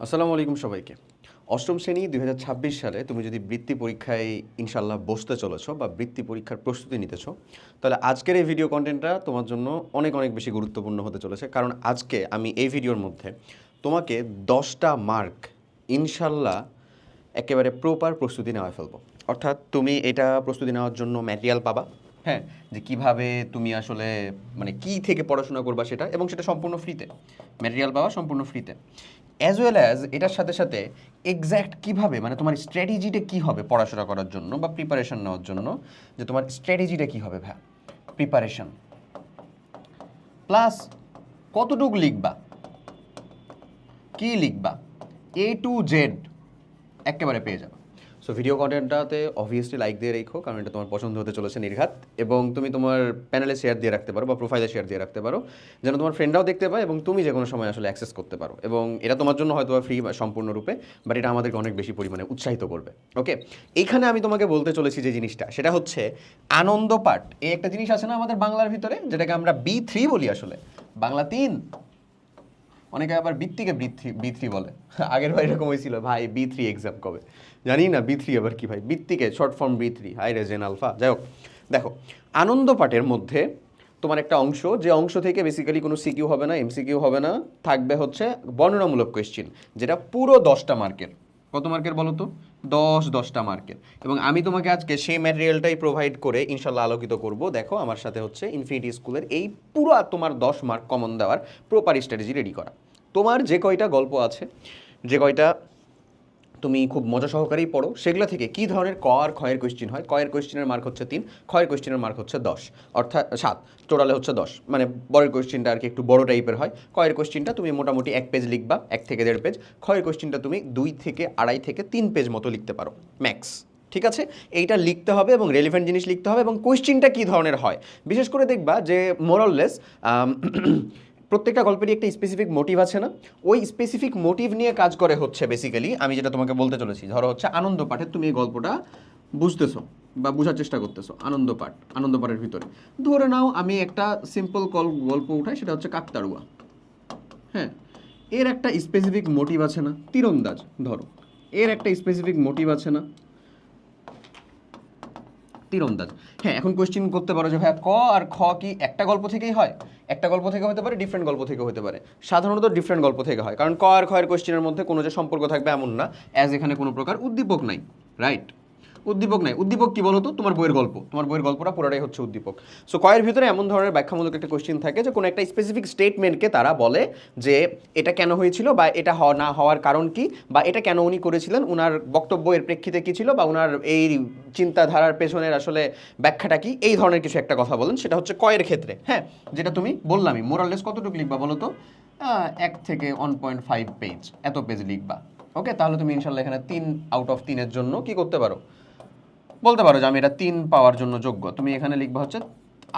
আসসালামু আলাইকুম সবাইকে। অষ্টম শ্রেণী ২০২৬ সালে তুমি যদি বৃত্তি পরীক্ষায় ইনশাআল্লাহ বসতে চলেছো বা বৃত্তি পরীক্ষার প্রস্তুতি নিতেছো, তাহলে আজকের এই ভিডিও কনটেন্টটা তোমার জন্য অনেক অনেক বেশি গুরুত্বপূর্ণ হতে চলেছে। কারণ আজকে আমি এই ভিডিওর মধ্যে তোমাকে 10টা মার্ক ইনশাআল্লাহ একেবারে প্রপার প্রস্তুতি নেওয়া ফেলবো। অর্থাৎ তুমি এটা প্রস্তুতি নেওয়ার জন্য ম্যাটেরিয়াল পাবা, হ্যাঁ, যে কিভাবে তুমি আসলে মানে কি থেকে পড়াশোনা করবা সেটা, এবং সেটা সম্পূর্ণ ফ্রিতে ম্যাটেরিয়াল পাওয়া সম্পূর্ণ ফ্রিতে। অ্যাজ ওয়েল অ্যাজ এটার সাথে সাথে এক্স্যাক্ট কীভাবে মানে তোমার স্ট্র্যাটেজিটা কী হবে পড়াশোনা করার জন্য বা প্রিপারেশন নেওয়ার জন্য, যে তোমার স্ট্র্যাটেজিটা কী হবে ভাই, প্রিপারেশন প্লাস কতটুকু লিখবা, কী লিখবা, A to Z একেবারে পেয়ে যাবে। সো ভিডিও কন্টেন্টটাতে অবভিয়াসলি লাইক দিয়ে রেখো, কারণ এটা তোমার পছন্দ হতে চলেছে নির্ঘাত, এবং তুমি তোমার প্যানেলে শেয়ার দিয়ে রাখতে পারো বা প্রোফাইলে শেয়ার দিয়ে রাখতে পারো, যেন তোমার ফ্রেন্ডরাও দেখতে পায় এবং তুমি যে কোনো সময় আসলে অ্যাক্সেস করতে পারো। এবং এটা তোমার জন্য হয়তো ফ্রি সম্পূর্ণরূপে, বাট এটা আমাদেরকে অনেক বেশি পরিমাণে উৎসাহিত করবে। ওকে, এইখানে আমি তোমাকে বলতে চলেছি যে জিনিসটা, সেটা হচ্ছে আনন্দ পাঠ। এই একটা জিনিস আছে না আমাদের বাংলার ভিতরে, যেটাকে আমরা B3 বলি, আসলে বাংলা 3, অনেকে আবার বৃত্তিকে বি থ্রি বলে। আগের বার এরকম হয়েছিল, ভাই B3 এক্সাম কবে, জানি না B3 আবার কি ভাই, বৃত্তিকে শর্ট ফর্ম B3, হাই রে জেন আলফা। যাই হোক, দেখো আনন্দ পাঠের মধ্যে তোমার একটা অংশ, যে অংশ থেকে বেসিক্যালি কোনো সিকিউ হবে না, MCQ হবে না, থাকবে হচ্ছে বর্ণনামূলক কোয়েশ্চেন, যেটা পুরো 10টা মার্কের। কত মার্কের বলো তো? 10টা মার্কের। এবং আমি তোমাকে আজকে সেই ম্যাটেরিয়ালটাই প্রোভাইড করে ইনশাল্লাহ আলোকিত করব। দেখো আমার সাথে হচ্ছে ইনফিনিটি স্কুলের এই পুরো তোমার 10 মার্ক কমন দেওয়ার প্রপার স্ট্র্যাটেজি রেডি করা। তোমার যে কয়টা গল্প আছে, যে কয়টা তুমি খুব মজা সহকারেই পড়ো, সেগুলো থেকে কী ধরনের ক আর ক্ষয়ের কোয়েশ্চেন হয়, কয়ের কোয়েশ্চেনের মার্ক হচ্ছে 3, ক্ষয়ের কোয়েশ্চেনের মার্ক হচ্ছে 10, অর্থাৎ 7, টোটালে হচ্ছে 10। মানে বড়ের কোয়েশ্চেনটা আর কি একটু বড় টাইপের হয়। কয়ের কোয়েশ্চেনটা তুমি মোটামুটি 1 পেজ লিখবা, 1 থেকে 1.5 পেজ। ক্ষয়ের কোয়েশ্চেনটা তুমি 2 থেকে 2.5 থেকে 3 পেজ মতো লিখতে পারো ম্যাক্স। ঠিক আছে, এইটা লিখতে হবে এবং রেলিভেন্ট জিনিস লিখতে হবে, এবং কোয়েশ্চেনটা কী ধরনের হয় বিশেষ করে দেখবা যে মোরললেস প্রত্যেকটা গল্পেরই একটা স্পেসিফিক মোটিভ আছে না, ওই স্পেসিফিক মোটিভ নিয়ে কাজ করে হচ্ছে বেসিক্যালি আমি যেটা তোমাকে বলতে চলেছি। ধরো হচ্ছে আনন্দ পাঠে তুমি এই গল্পটা বুঝতেছো বা বোঝার চেষ্টা করতেছো, আনন্দ পাঠের ভিতরে ধরে নাও আমি একটা সিম্পল গল্প উঠাই, সেটা হচ্ছে কাকতাড়ুয়া। হ্যাঁ, এর একটা স্পেসিফিক মোটিভ আছে না, তীরন্দাজ ধরো, এর একটা স্পেসিফিক মোটিভ আছে না, তীরন্দাজ। হ্যাঁ, এখন কোয়েশ্চেন করতে পারো যে ভাইয়া ক আর খ কি একটা গল্প থেকেই হয়? একটা গল্প থেকে হতে পারে, ডিফারেন্ট গল্প থেকে হতে পারে। সাধারণত ডিফারেন্ট গল্প থেকে হয়, কারণ ক আর খ এর কোয়েশ্চেনের মধ্যে কোনো যে সম্পর্ক থাকবে এমন না, অ্যাজ এখানে কোনো প্রকার উদ্দীপক নাই, রাইট? উদ্দীপক নাই। উদ্দীপক কি বলতো? তোমার বইয়ের গল্প, তোমার বইয়ের গল্পটা পুরোটাই হচ্ছে উদ্দীপক। সো কয়ের ভিতরে এমন ধরনের ব্যাখ্যামূলক একটা কোয়েশ্চেন থাকে যে কোনো একটা স্পেসিফিক স্টেটমেন্টকে তারা বলে যে এটা কেন হয়েছিল, বা এটা না হওয়ার কারণ কি, বা এটা কেন উনি করেছিলেন, উনার বক্তব্যের প্রেক্ষিতে কী ছিল, বা উনার এই চিন্তাধারার পেছনের আসলে ব্যাখ্যাটা কি, এই ধরনের কিছু একটা কথা বলেন। সেটা হচ্ছে কয়ের ক্ষেত্রে। হ্যাঁ, যেটা তুমি বললামই, মোরাললেস কতটুকু লিখবা বলো তো? 1 থেকে 1.5 পেজ, এত পেজ লিখবা। ওকে, তাহলে তুমি ইনশাল্লাহ এখানে 3 আউট অফ 3-এর জন্য কি করতে পারো, বলতে পারো যে আমি এটা 3 পাওয়ার জন্য যোগ্য। তুমি এখানে লিখবা হচ্ছে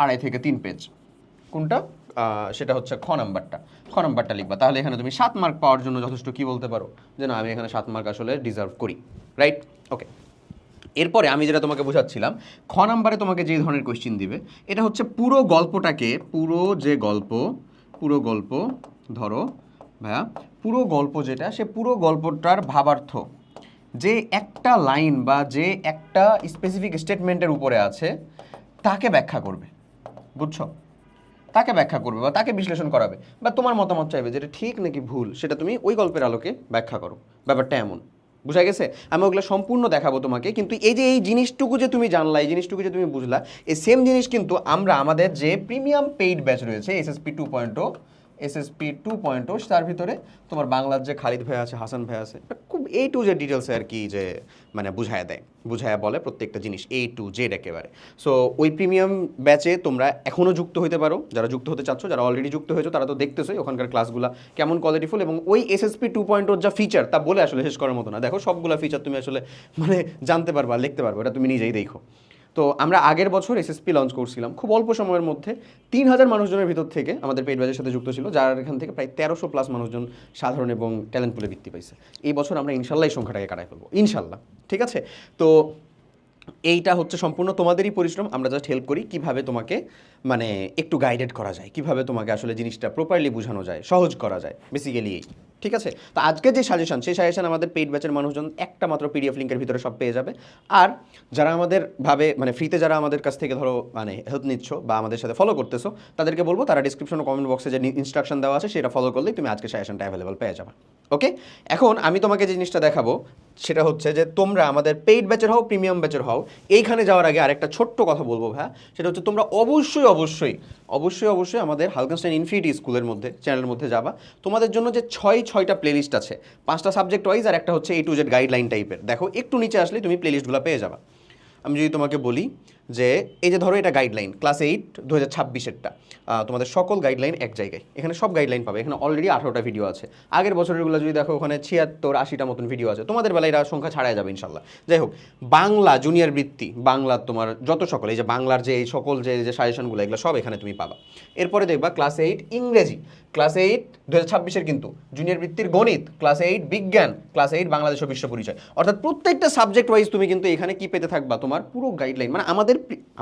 2.5 থেকে 3 পেজ। কোনটা? সেটা হচ্ছে খ নাম্বারটা লিখবা। তাহলে এখানে তুমি 7 মার্ক পাওয়ার জন্য যথেষ্ট কি বলতে পারো, যে না আমি এখানে 7 মার্ক আসলে ডিজার্ভ করি, রাইট? ওকে, এরপরে আমি যেটা তোমাকে বোঝাচ্ছিলাম, খ নাম্বারে তোমাকে যে ধরনের কোয়েশ্চেন দিবে, এটা হচ্ছে পুরো গল্পটাকে, পুরো গল্প ধরো ভাইয়া, পুরো গল্প যেটা, সে পুরো গল্পটার ভাবার্থ যে একটা লাইন বা যে একটা স্পেসিফিক স্টেটমেন্টের উপরে আছে, তাকে ব্যাখ্যা করবে। বুঝছো? তাকে ব্যাখ্যা করবে বা তাকে বিশ্লেষণ করাবে, বা তোমার মতামত চাইবে যেটা ঠিক নাকি ভুল, সেটা তুমি ওই গল্পের আলোকে ব্যাখ্যা করো। ব্যাপারটা এমন, বুঝা গেছে? আমি ওগুলো সম্পূর্ণ দেখাবো তোমাকে, কিন্তু এই যে এই জিনিসটুকু যে তুমি জানলা, এই জিনিসটুকু যে তুমি বুঝলা, এই সেম জিনিস কিন্তু আমরা আমাদের যে প্রিমিয়াম পেইড ব্যাচ রয়েছে SSP 2.0, তার ভিতরে তোমার বাংলার যে খালিদ ভাই আছে, হাসান ভাই আছে, খুব A to Z ডিটেলসে আর কি, যে মানে বুঝায়া বলে প্রত্যেকটা জিনিস A to Z একেবারে। সো ওই প্রিমিয়াম ব্যাচে তোমরা এখনও যুক্ত হতে পারো, যারা যুক্ত হতে চাচ্ছ। যারা অলরেডি যুক্ত হয়েছো তারা তো দেখতেছোই ওখানকার ক্লাসগুলো কেমন কোয়ালিটিফুল, এবং ওই SSP 2.0 যা ফিচার তা বলে আসলে শেষ করার মতো না। দেখো সবগুলো ফিচার তুমি আসলে মানে জানতে পারবা, লিখতে পারবো, এটা তুমি নিজেই দেখো। তো আমরা আগের বছর SSP লঞ্চ করছিলাম খুব অল্প সময়ের মধ্যে, 3,000 মানুষজনের ভিতর থেকে আমাদের পেইড ব্যাচের সাথে যুক্ত ছিল, যার এখান থেকে প্রায় 1300+ মানুষজন সাধারণ এবং ট্যালেন্ট পুলে বৃত্তি পাইছে। এই বছর আমরা ইনশাল্লাহ এই সংখ্যাটাকে কাটাই ফেলবো, ইনশাল্লাহ। ঠিক আছে, তো এইটা হচ্ছে সম্পূর্ণ তোমাদেরই পরিশ্রম, আমরা জাস্ট হেল্প করি কিভাবে তোমাকে মানে একটু গাইডেড করা যায়, কিভাবে তোমাকে আসলে জিনিসটা প্রপারলি বোঝানো যায়, সহজ করা যায়, বেসিক্যালি এই। ঠিক আছে, তো আজকে যে সাজেশন, সেই সাজেশন আমাদের পেইড ব্যাচের মানুষজন একটা মাত্র পিডিএফ লিঙ্কের ভিতরে সব পেয়ে যাবে। আর যারা আমাদের ভাবে মানে ফ্রিতে যারা আমাদের কাছ থেকে ধরো মানে হেল্প নিচ্ছ বা আমাদের সাথে ফলো করতেছো, তাদেরকে বলবো তারা ডিসক্রিপশন ও কমেন্ট বক্সে যে ইনস্ট্রাকশন দেওয়া আছে সেটা ফলো করলেই তুমি আজকে সাজেশনটা অ্যাভেলেবল পেয়ে যাবে। ওকে, এখন আমি তোমাকে যে জিনিসটা দেখাবো সেটা হচ্ছে যে তোমরা আমাদের পেইড ব্যাচের হও প্রিমিয়াম ব্যাচের হও, এইখানে যাওয়ার আগে আরেকটা ছোট্ট কথা বলবো ভাই, সেটা হচ্ছে তোমরা অবশ্যই অবশ্যই অবশ্যই অবশ্যই আমাদের হালকানস্টাইন ইনফিনিটি স্কুলের মধ্যে চ্যানেলের মধ্যে যাবা। তোমাদের জন্য যে ছয়টা প্লেলিস্ট আছে, 5টা সাবজেক্ট ওয়াইজ আর একটা হচ্ছে A to Z গাইডলাইন টাইপের, দেখো একটু নিচে আসলে তুমি প্লেলিস্টগুলো পেয়ে যাবা। আমি যদি তোমাকে বলি যে এই যে ধরো এটা গাইডলাইন ক্লাস 8 2026-এরটা, তোমাদের সকল গাইডলাইন এক জায়গায়, এখানে সব গাইডলাইন পাবে। এখানে অলরেডি 18টা ভিডিও আছে, আগের বছরেরগুলো যদি দেখো ওখানে 76-80টা মতন ভিডিও আছে, তোমাদের বেলায় এরা সংখ্যা ছাড়াই যাবে ইনশাল্লাহ। যাই হোক, বাংলা জুনিয়র বৃত্তি, বাংলা তোমার যত সকল এই যে বাংলার যে এই সকল যে সাজেশনগুলো এগুলো সব এখানে তুমি পাবা। এরপরে দেখবা ক্লাস 8 ইংরেজি, ক্লাস 8 2026-এর কিন্তু জুনিয়র বৃত্তির গণিত, ক্লাস 8 বিজ্ঞান, ক্লাস 8 বাংলাদেশ ও বিশ্ব পরিচয়, অর্থাৎ প্রত্যেকটা সাবজেক্ট ওয়াইজ তুমি কিন্তু এখানে কি পেতে থাকবা, তোমার পুরো গাইডলাইন। মানে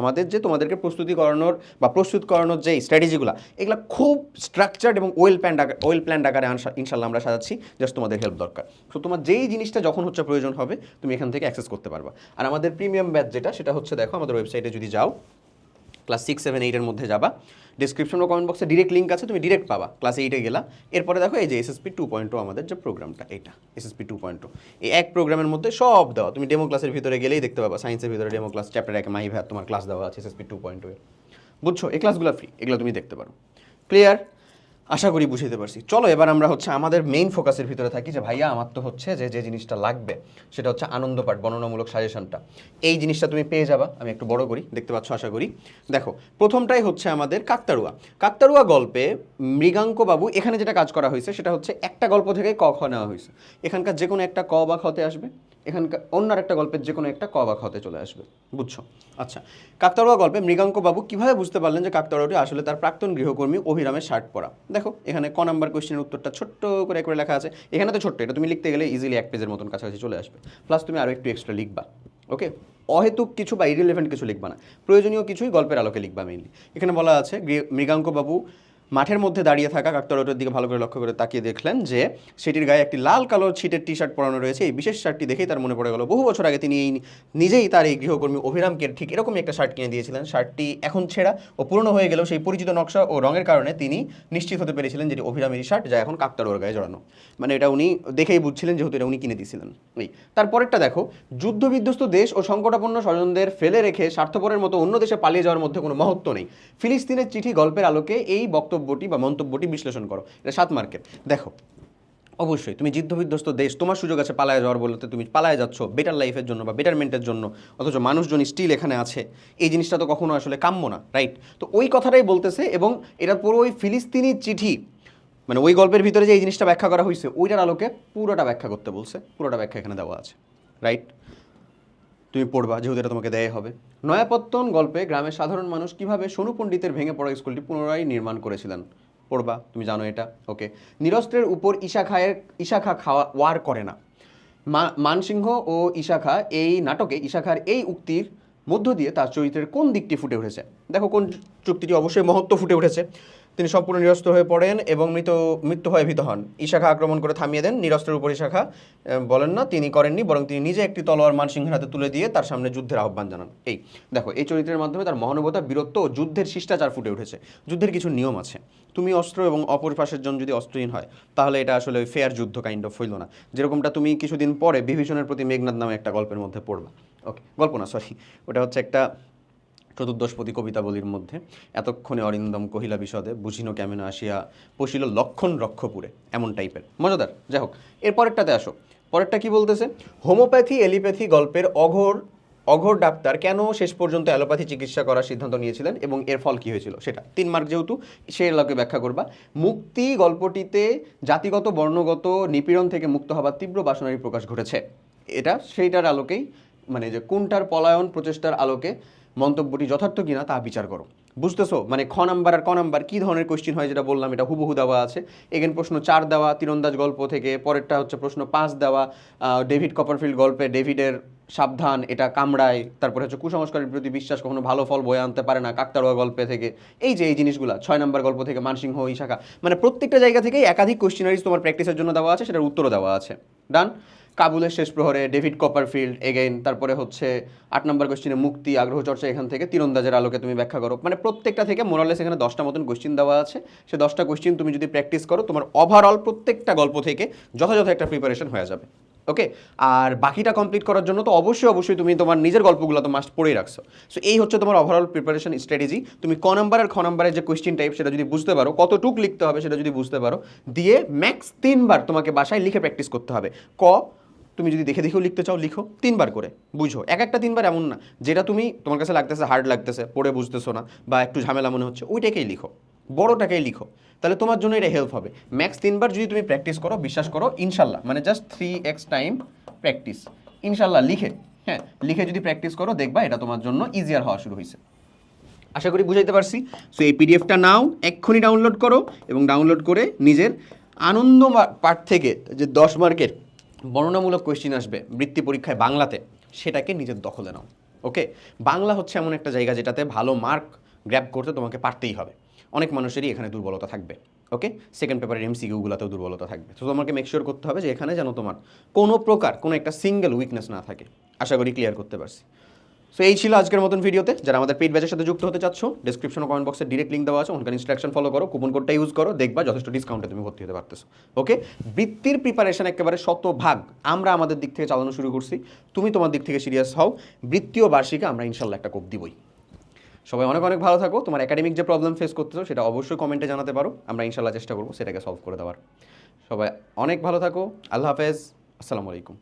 আমাদের যে তোমাদেরকে প্রস্তুতি করানোর বা প্রস্তুত করানোর যে স্ট্র্যাটেজিগুলো, এগুলো খুব স্ট্রাকচার্ড এবং ওয়েল প্ল্যান্ড আকারে ইনশাল্লাহ আমরা সাজাচ্ছি, জাস্ট তোমাদের হেল্প দরকার। সো তোমার যেই জিনিসটা যখন হচ্ছে প্রয়োজন হবে তুমি এখান থেকে অ্যাক্সেস করতে পারবা। আর আমাদের প্রিমিয়াম ব্যাচ যেটা, সেটা হচ্ছে দেখো আমাদের ওয়েবসাইটে যদি যাও, ক্লাস 6, 7, 8-এর মধ্যে যাবা, ডিসক্রিপশন ও কমেন্ট বক্সে ডিরেক্ট লিঙ্ক আছে, তুমি ডিরেক্ট পাবা। ক্লাস 8-এ গেলা, এরপরে দেখো এই যে এসএসপি 2.0 আমাদের যে প্রোগ্রামটা, এইটা এসএসপি 2.0, এই এক প্রোগ্রামের মধ্যে সব দেওয়া। তুমি ডেমো ক্লাসের ভিতরে গেলেই দেখতে পাবা, সায়েন্সের ভিতরে ডেমো ক্লাস চ্যাপ্টার 1 মাই ভ্যাট তোমার ক্লাস দেওয়া আছে এসএসপি 2.0 এর। বুঝছো, এই ক্লাসগুলো ফ্রি, এগুলো তুমি দেখতে পারো। ক্লিয়ার? আশা করি বুঝাইতে পারছি। চলো এবার আমরা হচ্ছে আমাদের মেইন ফোকাসের ভিতরে থাকি, যে ভাইয়া আমার তো হচ্ছে যে জিনিসটা লাগবে সেটা হচ্ছে আনন্দপাঠ বর্ণনামূলক সাজেশনটা। এই জিনিসটা তুমি পেয়ে যাবা, আমি একটু বড় করি, দেখতে পাচ্ছ আশা করি। দেখো প্রথমটাই হচ্ছে আমাদের কাকতাড়ুয়া গল্পে মৃগাঙ্ক বাবু, এখানে যেটা কাজ করা হয়েছে সেটা হচ্ছে একটা গল্প থেকে ক খ নেওয়া হয়েছে, এখানকার যে কোনো একটা ক বা খতে আসবে, এখানকার অন্য একটা গল্পের যে কোনো একটা ক বা খতে চলে আসবে। বুঝছো? আচ্ছা, কাকতাড়ুয়া গল্পে মৃগাঙ্ক বাবু কিভাবে বুঝতে পারলেন যে কাকতাড়ুয়াটি আসলে তার প্রাক্তন গৃহকর্মী অভিরামের শার্ট পরা? দেখো এখানে ক নাম্বার কোয়েশ্চেনের উত্তরটা ছোট্ট করে লেখা আছে, এখানে তো ছোট্ট, এটা তুমি লিখতে গেলে ইজিলি 1 পেজের মতন কাছাকাছি চলে আসবে, প্লাস তুমি আরও একটু এক্সট্রা লিখবা। ওকে, অহেতুক কিছু বা ইরিলেভেন্ট কিছু লিখবা না, প্রয়োজনীয় কিছুই গল্পের আলোকে লিখবা মেইনলি। এখানে বলা আছে মৃগাঙ্ক বাবু মাঠের মধ্যে দাঁড়িয়ে থাকা কাকতাড়ুয়াটির দিকে ভালো করে লক্ষ্য করে তাকিয়ে দেখলেন যে সেটির গায়ে একটি লাল কালো ছিটের টি শার্ট পরানো রয়েছে। এই বিশেষ শার্টটি দেখেই তার মনে পড়ে গেল বহু বছর আগে তিনি নিজেই তার এই গৃহকর্মী অভিরামকে ঠিক এরকমই একটা শার্ট কিনে দিয়েছিলেন। শার্টটি এখন ছেঁড়া ও পুরনো হয়ে গেলেও সেই পরিচিত নকশা ও রঙের কারণে তিনি নিশ্চিত হতে পেরেছিলেন যেটি অভিরামেরই শার্ট, যা এখন কাকতাড়ুয়ার গায়ে জড়ানো। মানে এটা উনি দেখেই বুঝছিলেন, যেহেতু এটা উনি কিনে দিয়েছিলেন। এই তারপরেরটা দেখো, যুদ্ধবিধ্বস্ত দেশ ও সংকটাপন্ন স্বজনদের ফেলে রেখে স্বার্থপরের মতো অন্য দেশে পালিয়ে যাওয়ার মধ্যে কোনো মহত্ব নেই। ফিলিস্তিনের চিঠি গল্পের আলোকে এই বক্তব্যটি বা মন্তব্যটি বিশ্লেষণ করো। এটা 7 মার্কের। দেখো অবশ্যই তুমি যুদ্ধবিধ্বস্ত দেশ, তোমার সুযোগ আছে পালায় যাওয়ার, বলতে তুমি পালায় যাচ্ছ বেটার লাইফের জন্য বা বেটারমেন্টের জন্য, অথচ মানুষজন স্টিল এখানে আছে, এই জিনিসটা তো কখনো আসলে কাম্য না, রাইট? তো ওই কথাটাই বলতেছে, এবং এটা পুরো ওই ফিলিস্তিনি চিঠি মানে ওই গল্পের ভিতরে যে এই জিনিসটা ব্যাখ্যা করা হয়েছে ওইটার আলোকে পুরোটা ব্যাখ্যা করতে বলছে, পুরোটা ব্যাখ্যা এখানে দেওয়া আছে, রাইট? তুমি পড়বা, যেহেতু এটা তোমাকে দেয় হবে। নয়াপত্তন গল্পে গ্রামের সাধারণ মানুষ কিভাবে সোনু পণ্ডিতের ভেঙে পড়া স্কুলটি পুনরায় নির্মাণ করেছিলেন, পড়বা, তুমি জানো এটা। ওকে, নিরস্ত্রের উপর ঈশা খাওয়া ওয়ার করে না। মানসিংহ ও ঈশা এই নাটকে ঈশা খার এই উক্তির মধ্য দিয়ে তার চরিত্রের কোন দিকটি ফুটে উঠেছে? দেখো কোন চুক্তিটি অবশ্যই মহত্ব ফুটে উঠেছে। তিনি সম্পূর্ণ নিরস্ত্র হয়ে পড়েন এবং মৃত্যু ভয়ে ভীত হন। ঈশাখা আক্রমণ করে থামিয়ে দেন। নিরস্ত্রের উপর ঈশাখা বলেন না, তিনি করেননি, বরং তিনি নিজে একটি তলোয়ার মানসিংহের হাতে তুলে দিয়ে তার সামনে যুদ্ধের আহ্বান জানান। এই দেখো, এই চরিত্রের মাধ্যমে তার মহানুভবতা, বীরত্ব ও যুদ্ধের শিষ্টাচার ফুটে উঠেছে। যুদ্ধের কিছু নিয়ম আছে, তুমি অস্ত্র এবং অপর পাশের জন যদি অস্ত্রহীন হয় তাহলে এটা আসলে ওই ফেয়ার যুদ্ধ কাইন্ড অফ হইল না, যেরকমটা তুমি কিছুদিন পরে বিভীষণের প্রতি মেঘনাদ নামে একটা গল্পের মধ্যে পড়বা। ওকে, গল্প না সরি, ওটা হচ্ছে একটা চতুর্দশপতি কবিতাবলীর মধ্যে। এতক্ষণে অরিন্দম কহিলা বিশদে, বুঝিন কেমন আসিয়া পশিল লক্ষণ রক্ষপুরে, এমন টাইপের মজাদার। যাই হোক, এর পরেরটাতে আসো। পরেরটা কি বলতেছে? হোমিওপ্যাথি এলিপ্যাথি গল্পের অঘোর ডাক্তার কেন শেষ পর্যন্ত অ্যালোপ্যাথি চিকিৎসা করার সিদ্ধান্ত নিয়েছিলেন এবং এর ফল কী হয়েছিল, সেটা 3 মার্ক, যেহেতু সে এলাকে ব্যাখ্যা করবা। মুক্তি গল্পটিতে জাতিগত বর্ণগত নিপীড়ন থেকে মুক্ত হবার তীব্র বাসনারই প্রকাশ ঘটেছে, এটা সেইটার আলোকেই, মানে যে কোনটার পলায়ন প্রচেষ্টার আলোকে মন্তব্যটি যথার্থ কিনা তা বিচার করো। বুঝতেছো? মানে খ নাম্বার আর ক নাম্বার কী ধরনের কোয়েশ্চেন হয় যেটা বললাম, এটা হুবহু দেওয়া আছে। এখানে প্রশ্ন 4 দেওয়া তীরন্দাজ গল্প থেকে, পরেরটা হচ্ছে প্রশ্ন 5 দেওয়া ডেভিড কপারফিল্ড গল্পে ডেভিডের সাবধান এটা কামড়ায়, তারপরে হচ্ছে কুসংস্কারের প্রতি বিশ্বাস কখনো ভালো ফল বয়ে আনতে পারে না কাকতাড়ুয়া গল্পে থেকে, এই যে এই জিনিসগুলো 6 নাম্বার গল্প থেকে মানসিংহ ইশাখা, মানে প্রত্যেকটা জায়গা থেকেই একাধিক কোয়েশ্চেনারিজ তোমার প্র্যাকটিসের জন্য দেওয়া আছে, সেটার উত্তরও দেওয়া আছে। ডান। কাবুলের শেষ প্রহরে ডেভিড কপারফিল্ড এগেইন, তারপরে হচ্ছে 8 নম্বর কোয়েশ্চেনে মুক্তি আগ্রহ চর্চা, এখান থেকে তীরন্দাজের আলোকে তুমি ব্যাখ্যা করো। মানে প্রত্যেকটা থেকে মোরালেস এখানে 10টা মতন কোয়েশ্চেন দেওয়া আছে। সে 10টা কোয়েশ্চেন তুমি যদি প্র্যাকটিস করো তোমার ওভারঅল প্রত্যেকটা গল্প থেকে যথাযথ একটা প্রিপারেশন হয়ে যাবে। ওকে, আর বাকিটা কমপ্লিট করার জন্য তো অবশ্যই তুমি তোমার নিজের গল্পগুলো তো মাস্ট পড়েই রাখছো। সো এই হচ্ছে তোমার ওভারঅল প্রিপারেশন স্ট্র্যাটেজি। তুমি ক নাম্বার আর খ নাম্বারের যে কোয়েশ্চেন টাইপ সেটা যদি বুঝতে পারো, কতটুক লিখতে হবে সেটা যদি বুঝতে পারো, দিয়ে ম্যাক্স 3 বার তোমাকে বাসায় লিখে প্র্যাকটিস করতে হবে। ক তুমি যদি দেখে দেখেও লিখতে চাও লিখো 3 বার করে, বুঝো। একটা 3 বার এমন না যেটা তুমি তোমার কাছে লাগতেছে হার্ড লাগতেছে, পড়ে বুঝতেছো না বা একটু ঝামেলা মনে হচ্ছে, ওইটাকেই লিখো, বড়টাকেই লিখো, তাহলে তোমার জন্য এটা হেল্প হবে। ম্যাক্স 3 বার যদি তুমি প্র্যাকটিস করো, বিশ্বাস করো ইনশাল্লাহ, মানে জাস্ট 3x টাইম প্র্যাকটিস, ইনশাল্লাহ লিখে, হ্যাঁ লিখে যদি প্র্যাকটিস করো দেখবা এটা তোমার জন্য ইজিয়ার হওয়া শুরু হয়েছে। আশা করি বুঝাইতে পারছি। সো এই পিডিএফটা নাও, এক্ষুনি ডাউনলোড করো, এবং ডাউনলোড করে নিজের আনন্দ পাঠ থেকে যে 10 মার্কের বর্ণনামূলক কোয়েশ্চেন আসবে বৃত্তি পরীক্ষায় বাংলাতে, সেটাকে নিজের দখলে নাও। ওকে, বাংলা হচ্ছে এমন একটা জায়গা যেটাতে ভালো মার্ক গ্র্যাব করতে তোমাকে পারতেই হবে। অনেক মানুষেরই এখানে দুর্বলতা থাকবে। ওকে, সেকেন্ড পেপারের এমসিকিউগুলোতেও দুর্বলতা থাকবে। তো তোমাকে মেক শিওর করতে হবে যে এখানে যেন তোমার কোনো প্রকার কোনো একটা সিঙ্গেল উইকনেস না থাকে। আশা করি ক্লিয়ার করতে পারছি। সো এই ছিল আজকের মতন ভিডিওতে। যারা আমাদের পেইড ব্যাচের সাথে যুক্ত হতে চাচ্ছ, ডেসক্রিপশন ও কমেন্ট বক্সে ডিরেক্ট লিঙ্ক দেওয়া আছে, ওখানকার ইনস্ট্রাকশন ফলো করো, কুপন কোডটা ইউজ করো, দেখবা যথেষ্ট ডিসকাউন্টে তুমি ভর্তি হতে পারতেছো। ওকে, বৃত্তির প্রিপারেশন একেবারে 100% আমরা আমাদের দিক থেকে চালানো শুরু করছি। তুমি তোমার দিক থেকে সিরিয়াস হও, বৃত্তি ও বার্ষিকে আমরা ইনশাল্লাহ একটা কোপ দিবই। সবাই অনেক অনেক ভালো থাকো। তোমার একাডেমিক যে প্রবলেম ফেস করতেছো সেটা অবশ্যই কমেন্টে জানাতে পারো, আমরা ইনশাল্লাহ চেষ্টা করবো সেটাকে সলভ করে দেওয়ার। সবাই অনেক ভালো থাকো, আল্লাহ হাফেজ, আসসালামু আলাইকুম।